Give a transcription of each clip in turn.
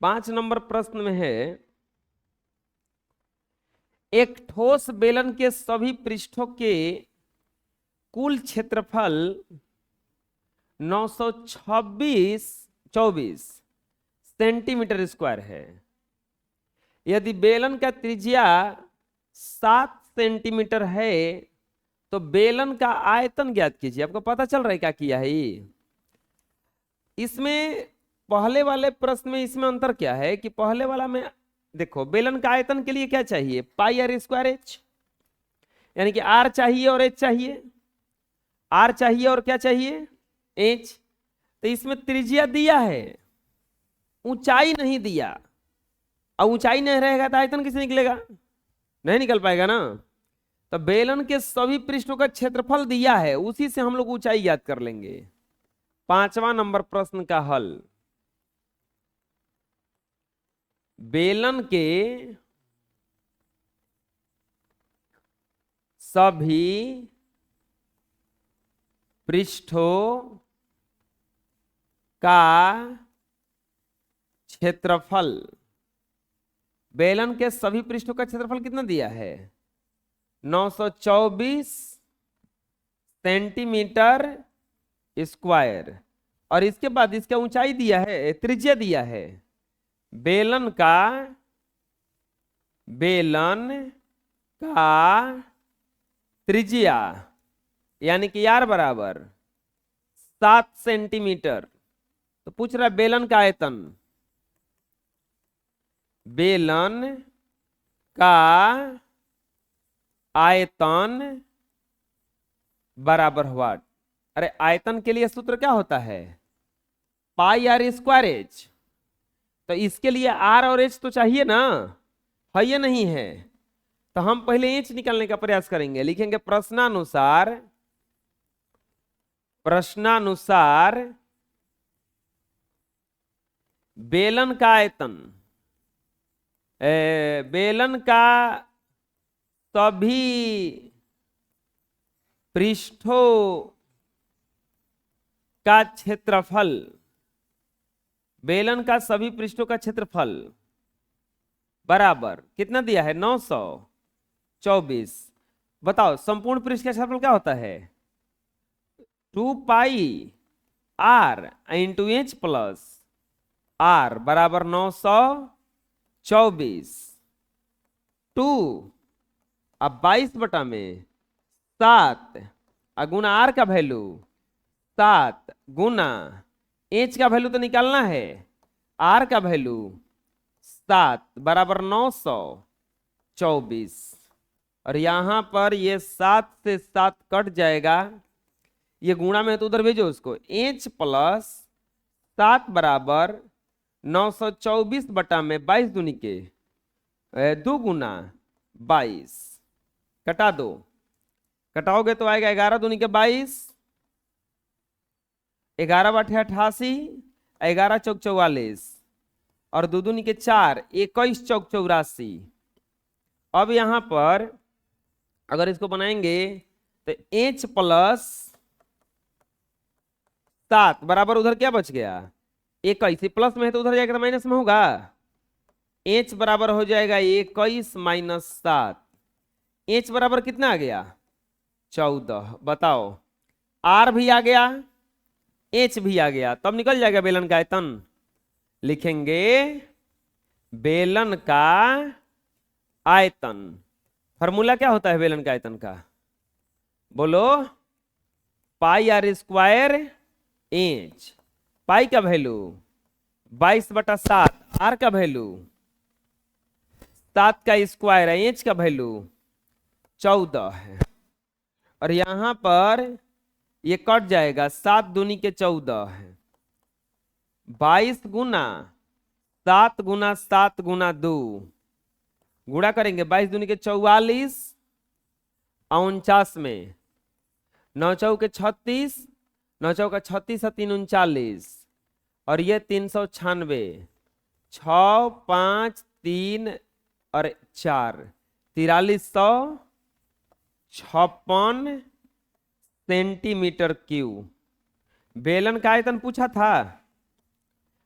5 number प्रश्न में है, एक ठोस बेलन के सभी पृष्ठों के कुल क्षेत्रफल 924 सेंटीमीटर स्क्वायर है। यदि बेलन का त्रिज्या 7 सेंटीमीटर है तो बेलन का आयतन ज्ञात कीजिए। आपको पता चल रहा है क्या किया है ये? इसमें पहले वाले प्रश्न में इसमें अंतर क्या है कि पहले वाला में देखो बेलन का आयतन के लिए क्या चाहिए, पाई आर स्क्वायर एच, यानी कि आर चाहिए और एच चाहिए, आर चाहिए और क्या चाहिए, एच। तो इसमें त्रिज्या दिया है, ऊंचाई नहीं दिया, और ऊंचाई नहीं रहेगा तो आयतन किसे निकलेगा, नहीं निकल पाएगा ना। तो बेलन के सभी पृष्ठों का क्षेत्रफल दिया है, उसी से हम लोग ऊंचाई ज्ञात कर लेंगे। 5वां नंबर प्रश्न का हल, बेलन के सभी पृष्ठों का क्षेत्रफल, बेलन के सभी पृष्ठों का क्षेत्रफल कितना दिया है, 924 सेंटीमीटर स्क्वायर, और इसके बाद इसका ऊंचाई दिया है, त्रिज्या दिया है। बेलन का त्रिज्या यानी कि आर बराबर 7 सेंटीमीटर। तो पूछ रहा है बेलन का आयतन, बेलन का आयतन बराबर व्हाट? अरे आयतन के लिए सूत्र क्या होता है, पाई आर स्क्वायर एच। तो इसके लिए आर और एच तो चाहिए ना, है ये नहीं है? तो हम पहले एच निकालने का प्रयास करेंगे, लिखेंगे प्रश्नानुसार बेलन का आयतन, बेलन का सभी पृष्ठों का क्षेत्रफल, बेलन का सभी पृष्ठों का क्षेत्रफल बराबर कितना दिया है, 924। बताओ संपूर्ण पृष्ठ का क्षेत्रफल क्या होता है, 2 pi r into h plus r बराबर 924। 2 अब 22 बटा में 7 गुना आर का वैल्यू 7 गुना एच का वैल्यू तो निकालना है, आर का वैल्यू 7 बराबर 924। और यहां पर ये 7 से 7 कट जाएगा, ये गुणा में तो उधर भेजो उसको, एच प्लस 7 बराबर 924 बटा में 22 दूनी के 2 गुना 22, कटा दो, कटाओगे तो आएगा 11 दूनी के 22, 11 बटे 88, 11 चौक 44 और 2 दूनी के 4, 21 चौक 84। अब यहां पर अगर इसको बनाएंगे तो एच प्लस 7 बराबर उधर क्या बच गया, 21, प्लस में है तो उधर जाएगा तो माइनस में होगा, एच बराबर हो जाएगा 21 माइनस 7, एच बराबर कितना आ गया, 14। बताओ आर भी आ गया, एच भी आ गया, तब निकल जाएगा बेलन का आयतन। लिखेंगे बेलन का आयतन, फॉर्मूला क्या होता है बेलन का आयतन का, बोलो, पाई आर स्क्वायर एच, पाई का वैल्यू 22 बटा 7, आर का वैल्यू 7 का स्क्वायर है, एच का वैल्यू 14 है। और यहां पर ये कट जाएगा, 7 दूनी के 14 है, 22 गुना 7 गुना 7 गुना 2, गुणा करेंगे 22 दूनी के 44, 49 में 9 चौके 36, 9 चौका 36 3 39, और ये 396, 6 5 3 और 4, 4356 सेंटीमीटर क्यूब। बेलन का आयतन पूछा था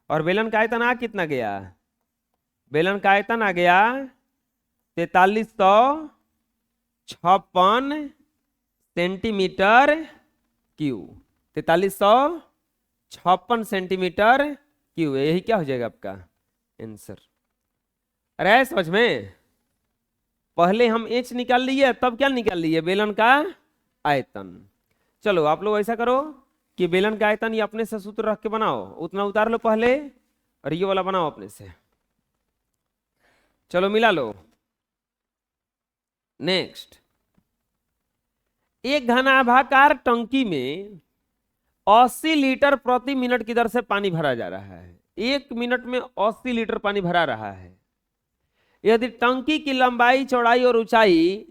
और बेलन का आयतन आ कितना गया, बेलन का आयतन आ गया 4356 सेंटीमीटर क्यूब। 4356 सेंटीमीटर क्यूब, यही क्या हो जाएगा आपका आंसर। अरे समझ में, पहले हम एच निकाल लिए, तब क्या निकाल लिए, बेलन का आयतन। चलो आप लोग ऐसा करो कि बेलन का आयतन ये अपने से सूत्र रख के बनाओ, उतना उतार लो पहले, और ये वाला बनाओ अपने से। चलो मिला लो। नेक्स्ट, एक घनाभाकार टंकी में 80 लीटर प्रति मिनट की दर से पानी भरा जा रहा है। 1 मिनट में 80 लीटर पानी भरा रहा है। यदि टंकी की लंबाई, चौड़ाई और ऊंचाई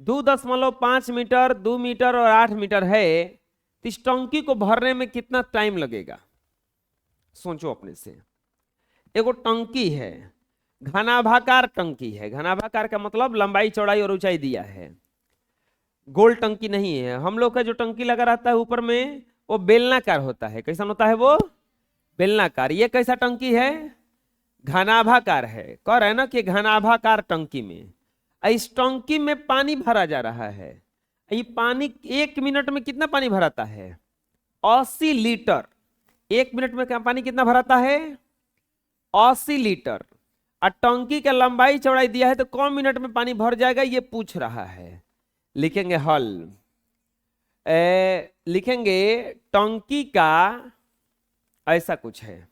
2.5 मीटर, 2 मीटर और 8 मीटर है, तो इस टंकी को भरने में कितना टाइम लगेगा? सोचो अपने से। एगो टंकी है, घनाभाकार टंकी है। घनाभाकार का मतलब लंबाई, चौड़ाई और ऊंचाई दिया है। गोल टंकी नहीं है। हम लोग का जो टंकी लगा रहता है ऊपर में, वो बेलनाकार होता है। कैसा होता है वो? बेलनाकार। ये कैसा टंकी है? घनाभाकार है। कह रहे हैं ना कि घनाभाकार टंकी में, इस टंकी में पानी भरा जा रहा है। ये पानी 1 मिनट में कितना पानी भराता है? 80 लीटर। 1 मिनट में पानी कितना भराता है? 80 लीटर। और टंकी का लंबाई, चौड़ाई दिया है, तो कौन मिनट में पानी भर जाएगा ये पूछ रहा है। लिखेंगे हल। लिखेंगे टंकी का ऐसा कुछ है।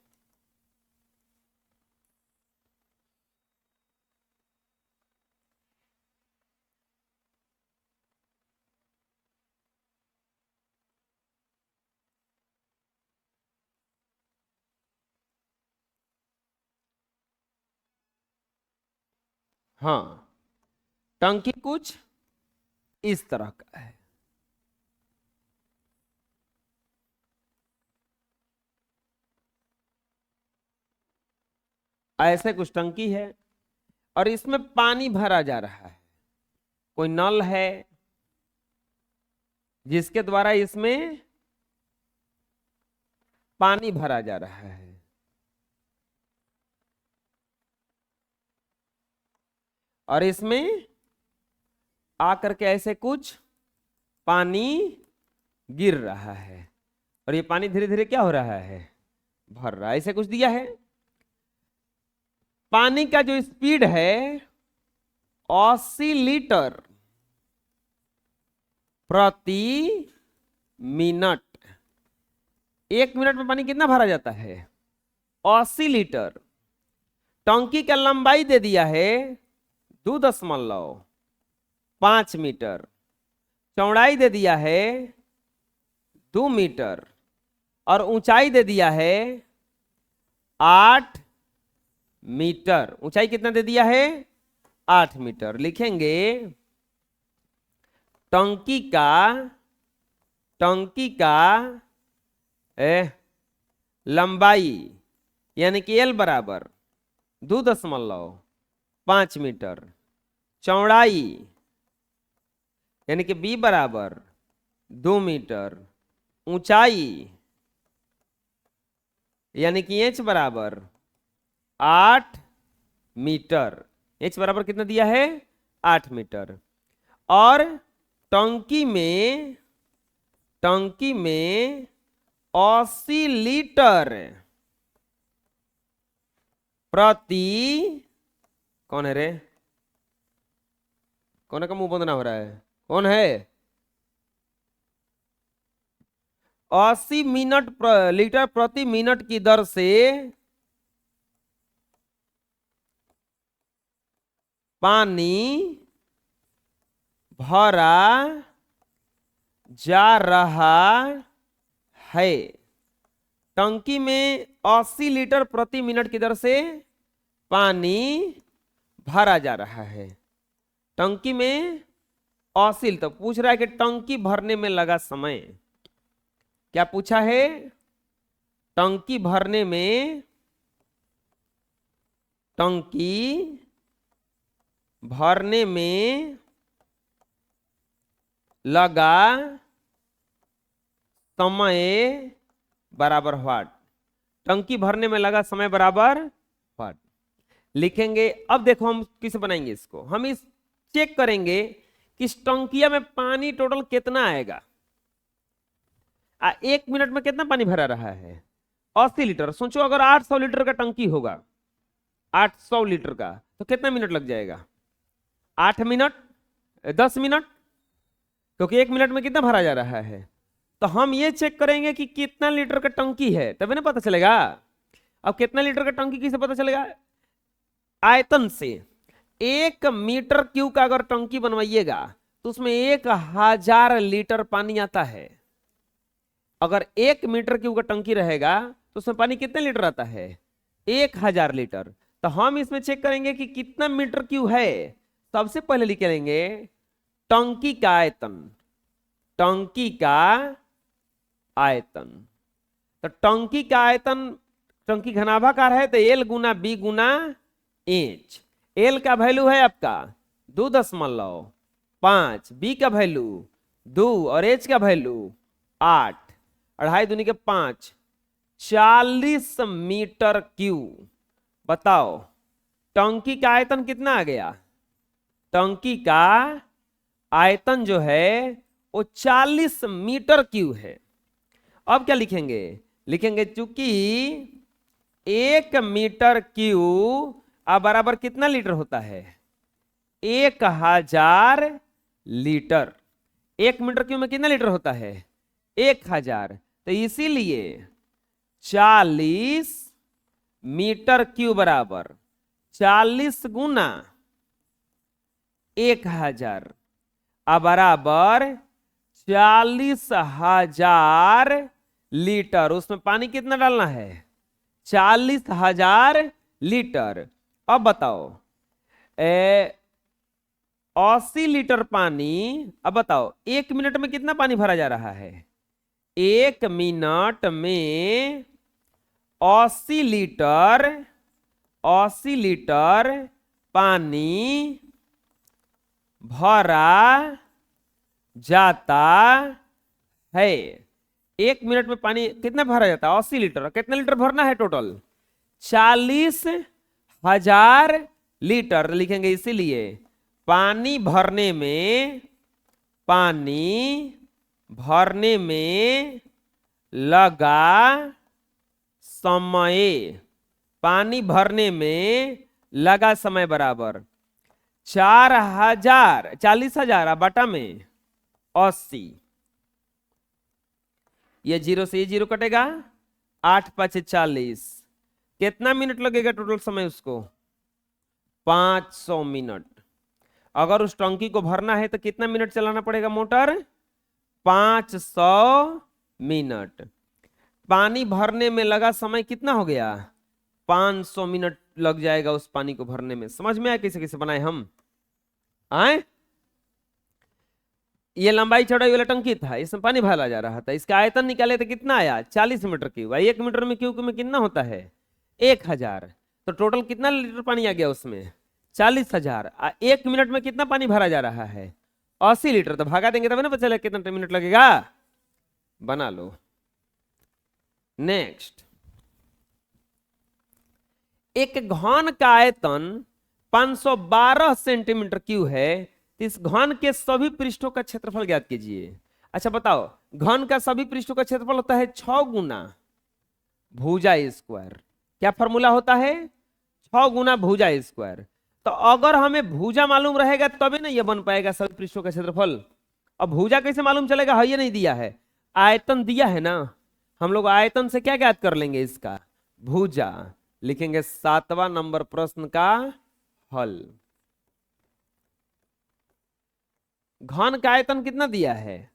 हाँ, टंकी कुछ इस तरह का है। ऐसे कुछ टंकी है और इसमें पानी भरा जा रहा है। कोई नल है जिसके द्वारा इसमें पानी भरा जा रहा है। और इसमें आकर के ऐसे कुछ पानी गिर रहा है, और ये पानी धीरे धीरे क्या हो रहा है? भर रहा है। ऐसे कुछ दिया है। पानी का जो स्पीड है 80 लीटर प्रति मिनट। 1 मिनट में पानी कितना भरा जाता है? 80 लीटर। टंकी का लंबाई दे दिया है 2.5 मीटर। चौड़ाई दे दिया है 2 मीटर और ऊंचाई दे दिया है 8 मीटर। ऊंचाई कितना दे दिया है? 8 मीटर। लिखेंगे टंकी का लंबाई यानी कि L बराबर 2.5 मीटर, चौड़ाई यानी कि B बराबर 2 मीटर, ऊंचाई यानी कि H बराबर 8 मीटर। H बराबर कितना दिया है? 8 मीटर। और टंकी में 80 लीटर प्रति, कौन है रे? कौन का मुंह बंद ना हो रहा है? कौन है? 80 लीटर प्रति मिनट की दर से पानी भरा जा रहा है। टंकी में 80 लीटर प्रति मिनट की दर से पानी भरा जा रहा है। टंकी में 80, तो पूछ रहा है कि टंकी भरने में लगा समय। क्या पूछा है? टंकी भरने में लगा समय बराबर व्हाट? टंकी भरने में लगा समय बराबर व्हाट? लिखेंगे। अब देखो हम किसे बनाएंगे इसको, हम इस चेक करेंगे कि इस टंकिया में पानी टोटल कितना आएगा। 1 मिनट में कितना पानी भरा रहा है? 80 लीटर। सोचो अगर 800 लीटर का टंकी होगा, 800 लीटर का, तो कितना मिनट लग जाएगा? 8 मिनट, 10 मिनट, क्योंकि 1 मिनट में कितना भरा जा रहा है। तो हम ये चेक करेंगे कि कितना लीटर का टंकी है, तभी ना पता चलेगा। अब कितना लीटर का टंकी किसे पता चलेगा? आयतन से। 1 मीटर क्यूब का अगर टंकी बनवाइएगा तो उसमें 1000 लीटर पानी आता है। अगर 1 मीटर क्यूब का टंकी रहेगा तो उसमें पानी कितने लीटर आता है? 1000 लीटर। तो हम इसमें चेक करेंगे कि कितना मीटर क्यूब है। सबसे पहले लिख लेंगे टंकी का आयतन, टंकी का आयतन। तो टंकी का आयतन, टंकी घनाभाकार है तो एल गुना बी गुना एच। एल का वैल्यू है आपका 2.5, बी का वैल्यू 2 और एच का वैल्यू 8, 2.5 दूनी के 5, 40 मीटर क्यूब। बताओ टंकी का आयतन कितना आ गया? टंकी का आयतन जो है वो 40 मीटर क्यूब है। अब क्या लिखेंगे? लिखेंगे चूंकि 1 मीटर क्यूब बराबर कितना लीटर होता है? 1000 लीटर। 1 मीटर क्यूब में कितना लीटर होता है? 1000। तो इसीलिए 40 मीटर क्यूब बराबर 40 गुना 1000 बराबर 40,000 लीटर। उसमें पानी कितना डालना है? 40,000 लीटर। अब बताओ 80 लीटर पानी। अब बताओ 1 मिनट में कितना पानी भरा जा रहा है? 1 मिनट में 80 लीटर, 80 लीटर पानी भरा जाता है। 1 मिनट में पानी कितना भरा जाता है? 80 लीटर। कितना लीटर भरना है टोटल? 40,000 लीटर। लिखेंगे इसीलिए पानी भरने में, पानी भरने में लगा समय, पानी भरने में लगा समय बराबर 4000, 40,000 बटा में 80। ये 0 से ये 0 कटेगा, 8 5 40। कितना मिनट लगेगा टोटल समय उसको? 500 मिनट। अगर उस टंकी को भरना है तो कितना मिनट चलाना पड़ेगा मोटर? 500 मिनट। पानी भरने में लगा समय कितना हो गया? 500 मिनट लग जाएगा उस पानी को भरने में। समझ में आया कैसे कैसे बनाए हम? आए, ये लंबाई चौड़ाई वाला टंकी था, इसमें पानी भरा जा रहा था। इसका आयतन निकाले तो कितना आया? 40 मीटर क्यूब। 1 मीटर में क्यूब में कितना होता है? 1000। तो टोटल कितना लीटर पानी आ गया उसमें? 40,000। 1 मिनट में कितना पानी भरा जा रहा है? 80 लीटर। तो भागा देंगे तब ना पता चला कितना मिनट लगेगा। बना लो। नेक्स्ट, एक घन का आयतन 512 सेंटीमीटर क्यूब है। इस घन के सभी पृष्ठों का क्षेत्रफल ज्ञात कीजिए। अच्छा बताओ, घन का सभी पृष्ठों का क्षेत्रफल होता है 6 गुना भुजा स्क्वायर। क्या फॉर्मूला होता है? 6 गुना भुजा स्क्वायर। तो अगर हमें भुजा मालूम रहेगा तभी ना ये बन पाएगा सभी पृष्ठों का क्षेत्रफल। अब भुजा कैसे मालूम चलेगा? है ये नहीं दिया है, आयतन दिया है ना। हम लोग आयतन से क्या ज्ञात कर लेंगे? इसका भुजा। लिखेंगे 7वां नंबर प्रश्न का हल। घन का आयतन कितना दिया है?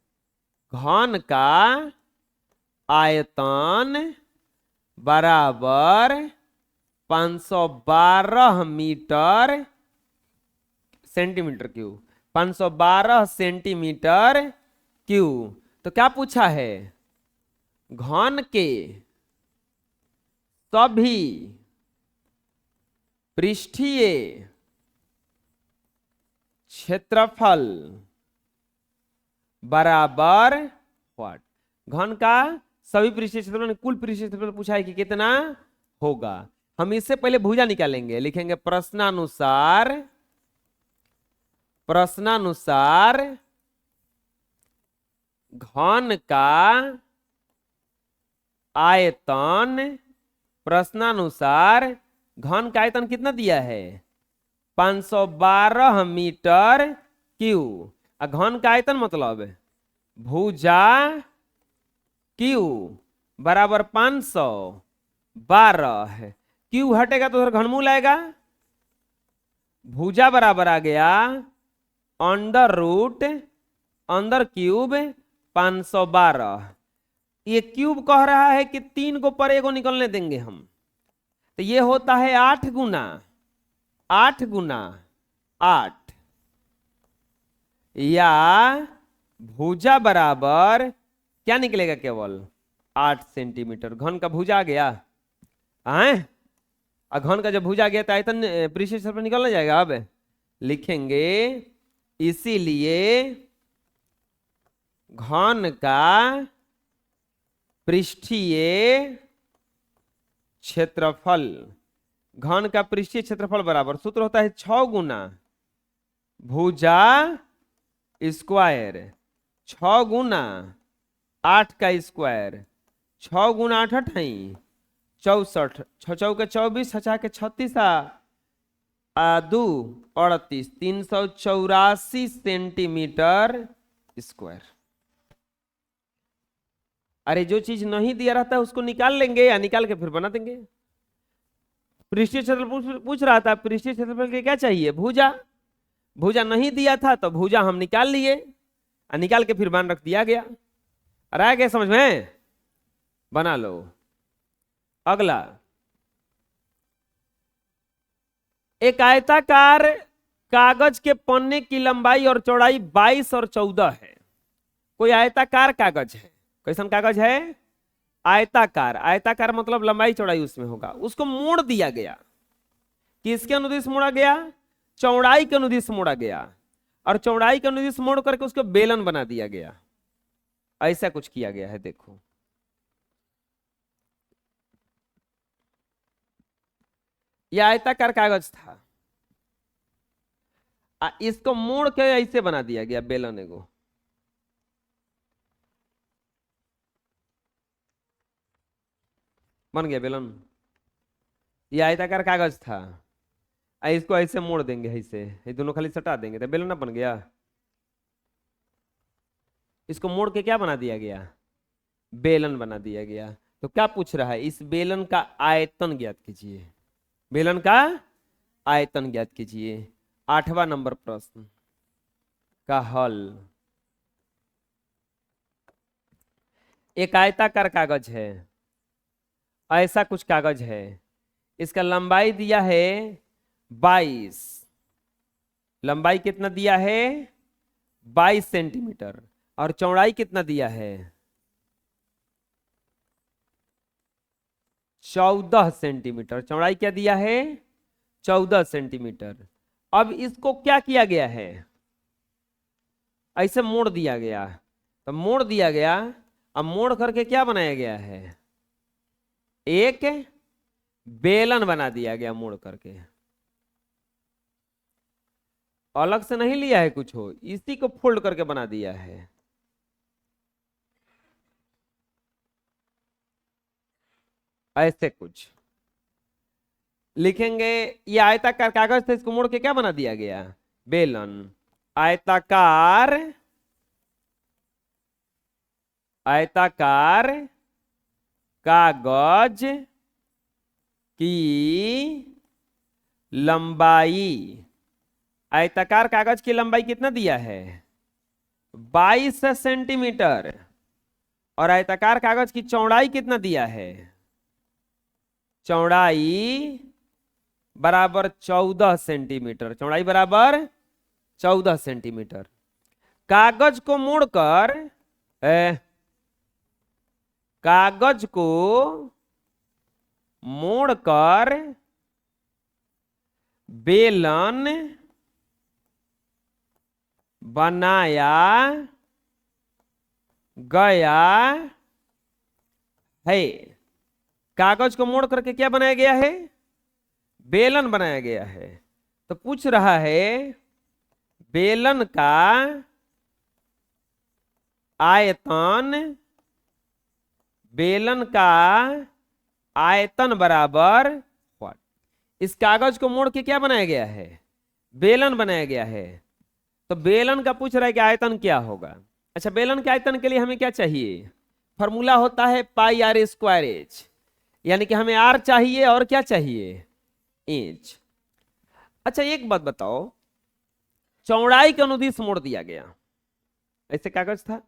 घन का आयतन बराबर 512 metre centimetre cube, 512 centimetre cube. तो क्या पूछा है? घन के सभी पृष्ठीय क्षेत्रफल बराबर व्हाट? घन का सभी पृष्ठीय क्षेत्रफल, कुल पृष्ठीय क्षेत्रफल पूछा है कि कितना होगा। हम इससे पहले भुजा निकालेंगे, लिखेंगे प्रश्नानुसार घन का आयतन, प्रश्नानुसार घन का आयतन कितना दिया है 512 मीटर क्यू। घन का आयतन मतलब भुजा क्यू बराबर 512 है, क्यू हटेगा तो उधर घनमूल आएगा, भुजा बराबर आ गया अंडर रूट अंदर क्यूब 512। ये क्यूब कह रहा है कि 3 को पर एगो निकलने देंगे हम, तो ये होता है 8 गुना 8 या भुजा बराबर क्या निकलेगा केवल 8 सेंटीमीटर। घन का भुजा आ गया है, घन का जब भुजा गया तो आयतन पृष्ठीय क्षेत्रफल निकलना जाएगा। अब लिखेंगे इसीलिए घन का पृष्ठीय क्षेत्रफल, घन का पृष्ठीय क्षेत्रफल बराबर सूत्र होता है 6 गुना भुजा स्क्वायर 6 गुना 8 का स्क्वायर, 6 गुना 8 अठाई 64, 6 चौके 24, 6 के 36 2 38, 384 सेंटीमीटर स्क्वायर। अरे जो चीज नहीं दिया रहता है उसको निकाल लेंगे या निकाल के फिर बना देंगे। पृष्ठीय क्षेत्रफल पूछ रहा था, पृष्ठीय क्षेत्रफल के क्या चाहिए भुजा, भुजा नहीं दिया था तो भुजा हम निकाल लिए और निकाल के फिर मान रख दिया गया। और आ गया समझ में, बना लो। अगला एक आयताकार कागज के पन्ने की लंबाई और चौड़ाई 22 और 14 है। कोई आयताकार कागज है, कैसन कागज है आयताकार, आयताकार मतलब लंबाई चौड़ाई उसमें होगा, उसको मोड़ दिया गया, किसके अनुदिश मोड़ा गया चौड़ाई के अनुदिश मोड़ा गया, और चौड़ाई के अनुदिश मोड़ करके उसको बेलन बना दिया गया। ऐसा कुछ किया गया है, देखो यह आयताकार कागज था, इसको मोड़ के ऐसे बना दिया गया बेलन, एगो बन गया बेलन। यह आयताकार कागज था, इसको ऐसे मोड़ देंगे, ऐसे ये दोनों खाली सटा देंगे तो बेलन ना बन गया। इसको मोड़ के क्या बना दिया गया बेलन बना दिया गया। तो क्या पूछ रहा है, इस बेलन का आयतन ज्ञात कीजिए, बेलन का आयतन ज्ञात कीजिए। 8वां नंबर प्रश्न का हल। एक आयताकार कागज है, ऐसा कुछ कागज है, इसका लंबाई दिया है 22, लंबाई कितना दिया है 22 सेंटीमीटर, और चौड़ाई कितना दिया है 14 सेंटीमीटर, चौड़ाई क्या दिया है 14 सेंटीमीटर। अब इसको क्या किया गया है, ऐसे मोड़ दिया गया, तो मोड़ दिया गया, अब मोड़ करके क्या बनाया गया है एक बेलन बना दिया गया, मोड़ करके अलग से नहीं लिया है कुछ हो, इसी को फोल्ड करके बना दिया है। ऐसे कुछ लिखेंगे, ये आयताकार कागज था, इसको मोड़ के क्या बना दिया गया बेलन। आयताकार आयताकार कागज की लंबाई, आयताकार कागज की लंबाई कितना दिया है 22 सेंटीमीटर, और आयताकार कागज की चौड़ाई कितना दिया है, चौड़ाई बराबर 14 सेंटीमीटर, चौड़ाई बराबर 14 सेंटीमीटर। कागज को मोड़कर कागज को मोड़कर बेलन बनाया गया है। कागज को मोड़ करके क्या बनाया गया है बेलन बनाया गया है। तो पूछ रहा है बेलन का आयतन, बेलन का आयतन बराबर व्हाट। इस कागज को मोड़ के क्या बनाया गया है, बेलन बनाया गया है। तो बेलन का पूछ रहा है कि आयतन क्या होगा। अच्छा, बेलन के आयतन के लिए हमें क्या चाहिए, फॉर्मूला होता है पाई आर स्क्वायर एच, यानी कि हमें आर चाहिए और क्या चाहिए, एच। अच्छा एक बात बताओ, चौड़ाई के अनुदिश मोड़ दिया गया, ऐसे कागज था,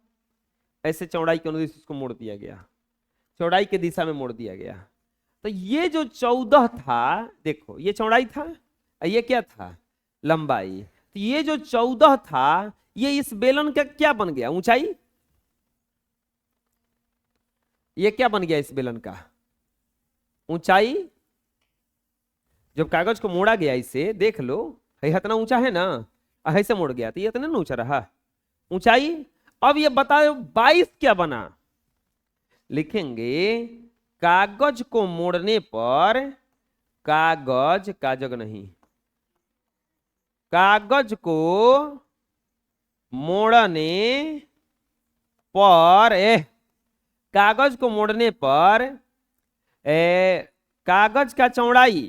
ऐसे चौड़ाई के अनुदिश उसको मोड़ दिया गया, चौड़ाई के दिशा में मोड़ दिया गया। तो ये जो 14 था, देखो ये चौड़ाई था, ये क्या था, लंबाई। तो ये जो 14 था, ये इस बेलन का क्या बन गया, ऊंचाई। ये क्या बन गया इस बेलन का, ऊंचाई। जब कागज को मोड़ा गया इसे देख लो, है इतना ऊंचा है ना, ऐसे मोड़ गया तो ये इतना ना ऊंचा रहा, ऊंचाई। अब ये बताओ 22 क्या बना, लिखेंगे कागज को मोड़ने पर, कागज, कागज नहीं, कागज को मोड़ने पर, कागज को मोड़ने पर कागज का चौड़ाई,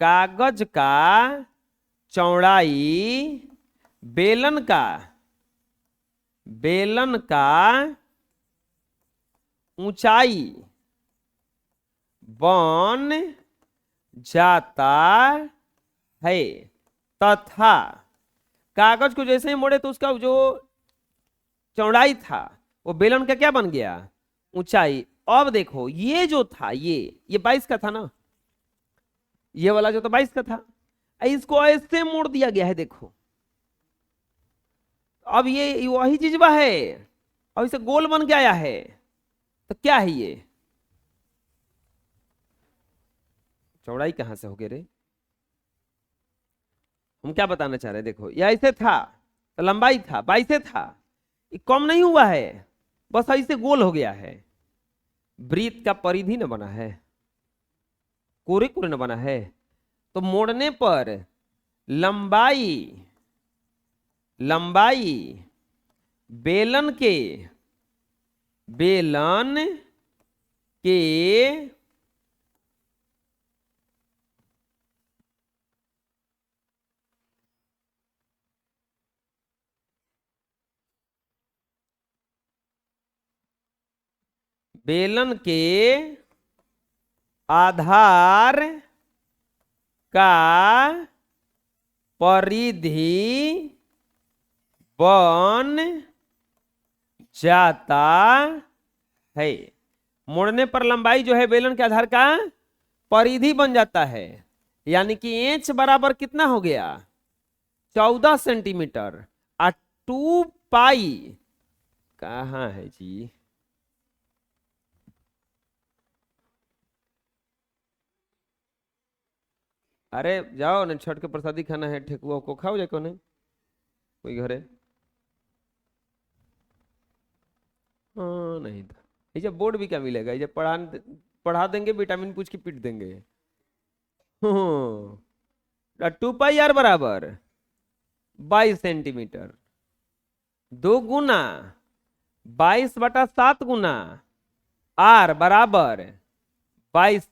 कागज का चौड़ाई बेलन का, बेलन का ऊंचाई बन जाता है, तथा कागज को जैसे ही मोड़े तो उसका जो चौड़ाई था वो बेलन का क्या बन गया, ऊंचाई। अब देखो ये जो था, ये 22 का था ना, ये वाला जो था 22 का था, इसको ऐसे मोड़ दिया गया है, देखो अब ये वही चीज है, अब इसे गोल बन के आया है। तो क्या है ये, चौड़ाई कहां से हो गई रे, हम क्या बताना चाह रहे हैं, देखो ये ऐसे था तो लंबाई था 22 था, ये कम नहीं हुआ है, बस ऐसे गोल हो गया है। वृत्त का परिधि न बना है, कोरे कोरे न बना है, तो मोड़ने पर लंबाई, लंबाई बेलन के, बेलन के बेलन के आधार का परिधि बन जाता है। मोड़ने पर लंबाई जो है बेलन के आधार का परिधि बन जाता है, यानी कि एच बराबर कितना हो गया, 14 सेंटीमीटर। और 2 पाई कहाँ है जी, अरे जाओ ना, छठ के प्रसादी खाना है, ठेकुआ को खाओ जाए कोने कोई घरे। हाँ नहीं था, ये बोर्ड भी क्या मिलेगा, ये पढ़ा देंगे, विटामिन पूछ के पीट देंगे। 2 पाई आर बराबर 22 सेंटीमीटर, 2 गुना 22/7 गुना आर बराबर 22,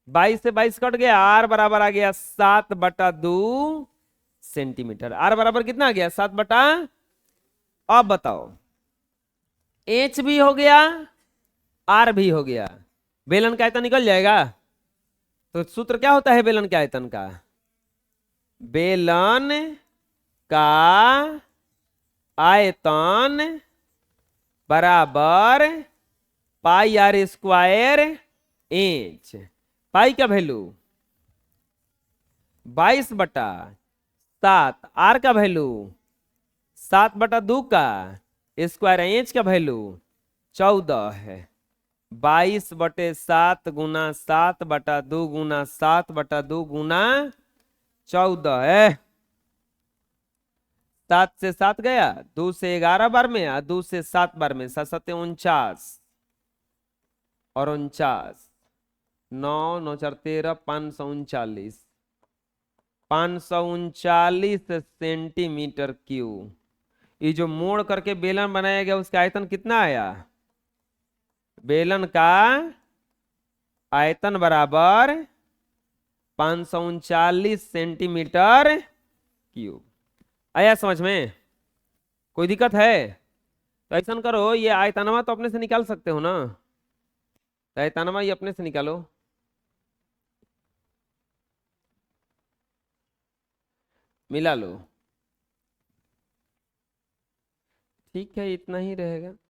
22 से 22 कट गया, आर बराबर आ गया 7/2 सेंटीमीटर। आर बराबर कितना आ गया, 7/। अब बताओ एच भी हो गया, आर भी हो गया, बेलन का आयतन निकल जाएगा। तो सूत्र क्या होता है बेलन के आयतन का, बेलन का आयतन बराबर पाई आर स्क्वायर एच। पाई का वैल्यू 22/7, आर का वैल्यू 7/2 का स्क्वायर, एच का वैल्यू 14 है। 22/7 गुना 7/2 गुना 7/2 गुना 14 है। 7 से 7 गया, 2 से 11 बार में, 2 से 7 बार में, 7 7 49 और 49, 9 9 4 13, 539, 539 सेंटीमीटर क्यूब। ये जो मोड़ करके बेलन बनाया गया उसका आयतन कितना आया? बेलन का आयतन बराबर 539 सेंटीमीटर क्यूब। आया समझ में? कोई दिक्कत है? तो ऐसा करो, ये आयतनवा तो अपने से निकाल सकते हो ना, तो आयतनवा ये अपने से निकालो। मिला लो। ठीक है, इतना ही रहेगा।